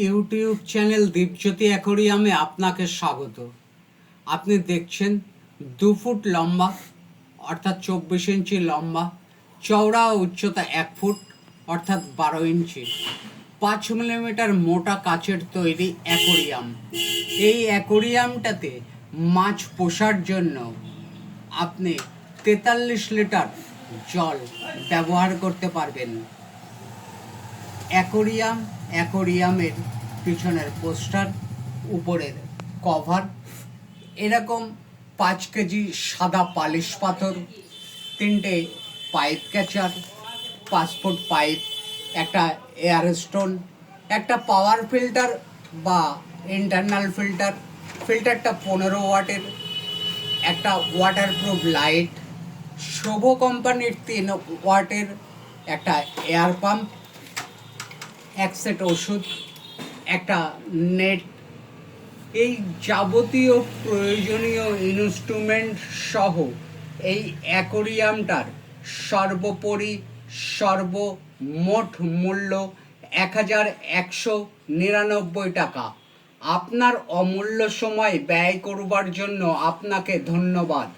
YouTube channel Dipjyoti অ্যাকোরিয়ামে আপনাকে স্বাগত। আপনি দেখছেন 2 ফুট লম্বা অর্থাৎ 24 ইঞ্চি লম্বা, চওড়া ও উচ্চতা 1 ফুট অর্থাৎ 12 ইঞ্চি, 5 মিলিমিটার মোটা কাচের তৈরি অ্যাকোরিয়াম। এই অ্যাকোরিয়ামটাতে মাছ পোষার জন্য আপনি 43 লিটার জল ব্যবহার করতে পারবেন। অ্যাকোরিয়ামের পিছনের পোস্টার, উপরের কভার, এরকম 5 কেজি সাদা পালিশ পাথর, 3টে পাইপ ক্যাচার, 5 ফুট পাইপ, একটা এয়ার স্টোন, একটা পাওয়ার ফিল্টার বা ইন্টারনাল ফিল্টারটা 15 ওয়াটের, একটা ওয়াটারপ্রুফ লাইট, শোভ কোম্পানির 3 ওয়াটের একটা এয়ার পাম্প, 1 সেট ওষুধ, একটা নেট, এই যাবতীয় প্রয়োজনীয় ইনস্ট্রুমেন্ট সহ এই অ্যাকোরিয়ামটার সর্বোপরি সর্বমোট মূল্য 1199 টাকা। আপনার অমূল্য সময় ব্যয় করবার জন্য আপনাকে ধন্যবাদ।